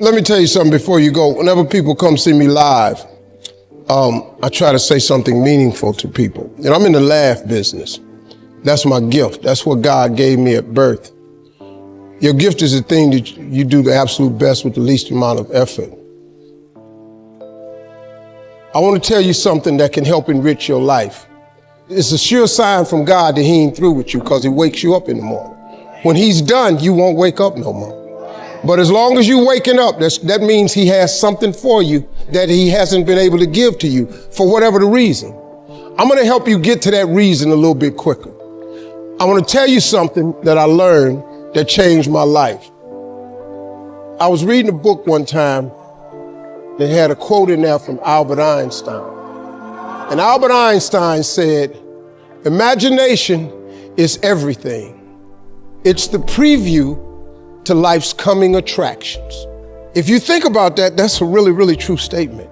Let me tell you something before you go. Whenever people come see me live, I try to say something meaningful to people. You know, I'm in the laugh business. That's my gift. That's what God gave me at birth. Your gift is the thing that you do the absolute best with the least amount of effort. I want to tell you something that can help enrich your life. It's a sure sign from God that he ain't through with you because he wakes you up in the morning. When he's done, you won't wake up no more. But as long as you're waking up, that means he has something for you that he hasn't been able to give to you for whatever the reason. I'm going to help you get to that reason a little bit quicker. I want to tell you something that I learned that changed my life. I was reading a book one time that had a quote in there from Albert Einstein. And Albert Einstein said, "Imagination is everything. It's the preview to life's coming attractions." If you think about that, that's a really, really true statement.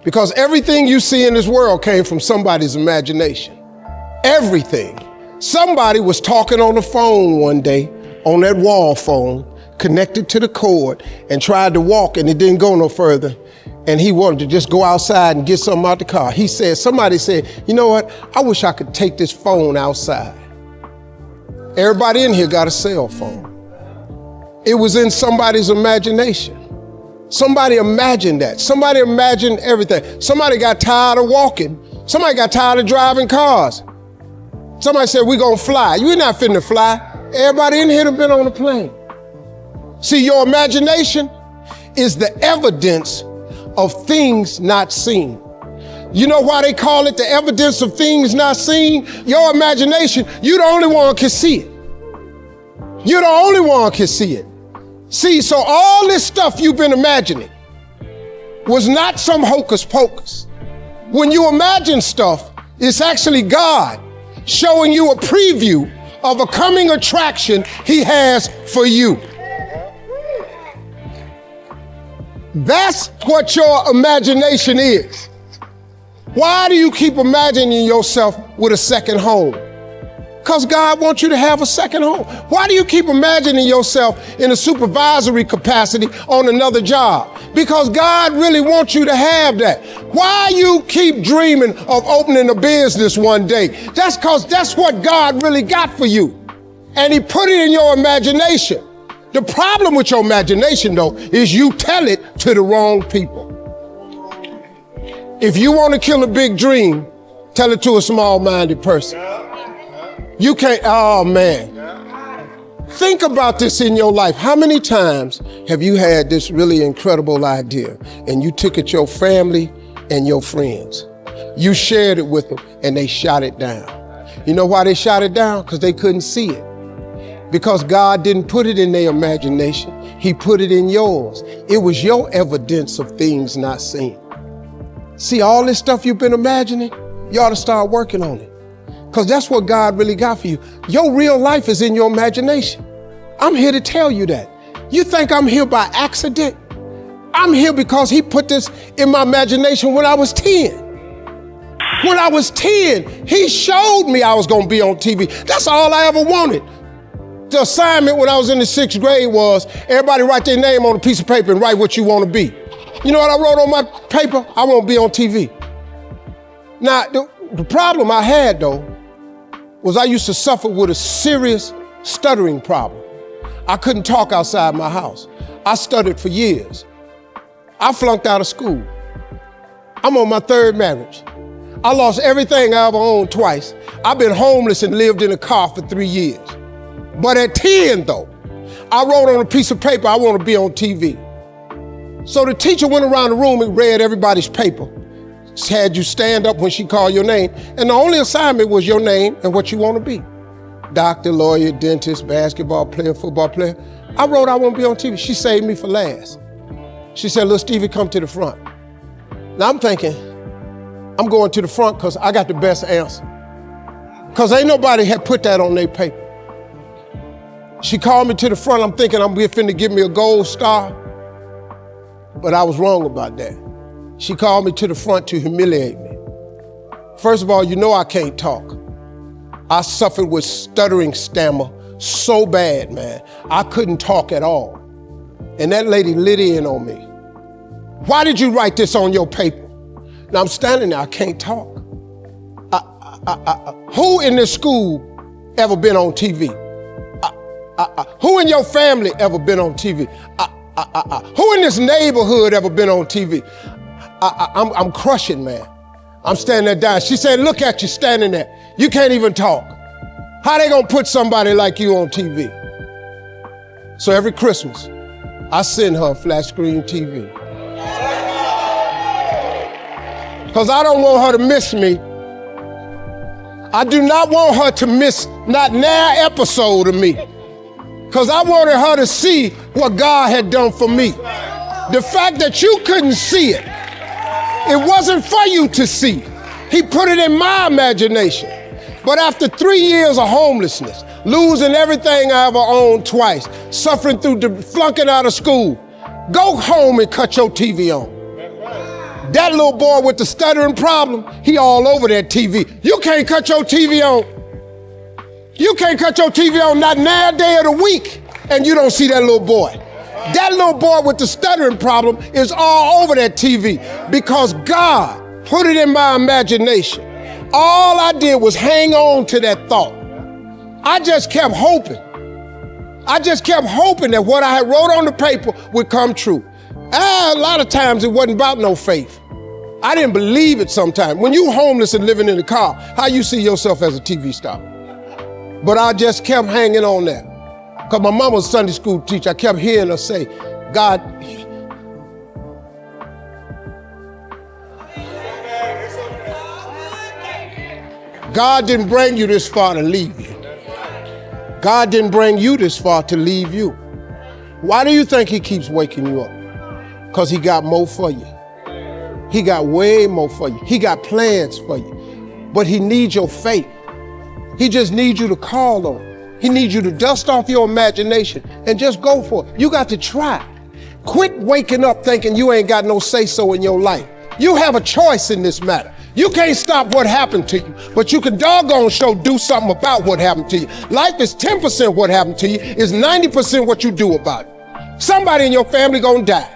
Because everything you see in this world came from somebody's imagination. Everything. Somebody was talking on the phone one day, on that wall phone, connected to the cord, and tried to walk, and it didn't go no further. And he wanted to just go outside and get something out the car. Somebody said, "You know what? I wish I could take this phone outside." Everybody in here got a cell phone. It was in somebody's imagination. Somebody imagined that. Somebody imagined everything. Somebody got tired of walking. Somebody got tired of driving cars. Somebody said, "We're gonna fly." You're not finna fly. Everybody in here have been on a plane. See, your imagination is the evidence of things not seen. You know why they call it the evidence of things not seen? Your imagination, you're the only one can see it. You're the only one can see it. See, so all this stuff you've been imagining was not some hocus pocus. When you imagine stuff, it's actually God showing you a preview of a coming attraction he has for you. That's what your imagination is. Why do you keep imagining yourself with a second home? Because God wants you to have a second home. Why do you keep imagining yourself in a supervisory capacity on another job? Because God really wants you to have that. Why you keep dreaming of opening a business one day? That's because that's what God really got for you. And he put it in your imagination. The problem with your imagination, though, is you tell it to the wrong people. If you want to kill a big dream, tell it to a small-minded person. You can't, oh man. Think about this in your life. How many times have you had this really incredible idea and you took it to your family and your friends? You shared it with them and they shot it down. You know why they shot it down? Because they couldn't see it. Because God didn't put it in their imagination. He put it in yours. It was your evidence of things not seen. See, all this stuff you've been imagining, you ought to start working on it. Because that's what God really got for you. Your real life is in your imagination. I'm here to tell you that. You think I'm here by accident? I'm here because he put this in my imagination when I was 10. When I was 10, he showed me I was going to be on TV. That's all I ever wanted. The assignment when I was in the 6th grade was everybody write their name on a piece of paper and write what you want to be. You know what I wrote on my paper? I want to be on TV. Now, the problem I had, though, was I used to suffer with a serious stuttering problem. I couldn't talk outside my house. I stuttered for years. I flunked out of school. I'm on my 3rd marriage. I lost everything I ever owned twice. I've been homeless and lived in a car for 3 years. But at 10, though, I wrote on a piece of paper, I want to be on TV. So the teacher went around the room and read everybody's paper. Had you stand up when she called your name. And the only assignment was your name and what you want to be. Doctor, lawyer, dentist, basketball player, football player. I wrote I want to be on TV. She saved me for last. She said, "Little Stevie, come to the front." Now I'm thinking, I'm going to the front because I got the best answer. Because ain't nobody had put that on their paper. She called me to the front. I'm thinking I'm finna give me a gold star. But I was wrong about that. She called me to the front to humiliate me. First of all, you know I can't talk. I suffered with stuttering stammer so bad, man. I couldn't talk at all. And that lady lit in on me. Why did you write this on your paper? Now I'm standing there, I can't talk. Who in this school ever been on TV? Who in your family ever been on TV? Who in this neighborhood ever been on TV? I'm crushing, man. I'm standing there dying. She said, look at you standing there. You can't even talk. How they gonna put somebody like you on TV? So every Christmas, I send her a flat screen TV. Because I don't want her to miss me. I do not want her to miss not an episode of me. Because I wanted her to see what God had done for me. The fact that you couldn't see it, it wasn't for you to see. He put it in my imagination. But after 3 years of homelessness, losing everything I ever owned twice, suffering through flunking out of school, go home and cut your TV on. That little boy with the stuttering problem, he all over that TV. You can't cut your TV on. You can't cut your TV on not now day of the week, and you don't see that little boy. That little boy with the stuttering problem is all over that TV because God put it in my imagination. All I did was hang on to that thought. I just kept hoping. I just kept hoping that what I had wrote on the paper would come true. A lot of times it wasn't about no faith. I didn't believe it sometimes. When you homeless and living in a car, how you see yourself as a TV star? But I just kept hanging on there. Because my mama was a Sunday school teacher. I kept hearing her say, God, God didn't bring you this far to leave you. God didn't bring you this far to leave you. Why do you think he keeps waking you up? Because he got more for you. He got way more for you. He got plans for you. But he needs your faith. He just needs you to call on him. He needs you to dust off your imagination and just go for it. You got to try. Quit waking up thinking you ain't got no say-so in your life. You have a choice in this matter. You can't stop what happened to you, but you can doggone sure do something about what happened to you. Life is 10% what happened to you, is 90% what you do about it. Somebody in your family gonna die.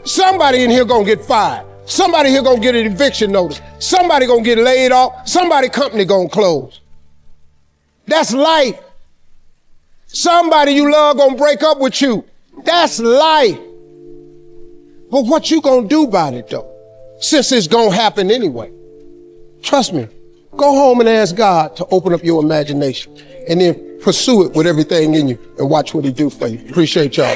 Somebody in here gonna get fired. Somebody here gonna get an eviction notice. Somebody gonna get laid off. Somebody company gonna close. That's life. Somebody you love gonna break up with you. That's life. But what you gonna do about it though? Since it's gonna happen anyway. Trust me, go home and ask God to open up your imagination and then pursue it with everything in you and watch what he do for you. Appreciate y'all.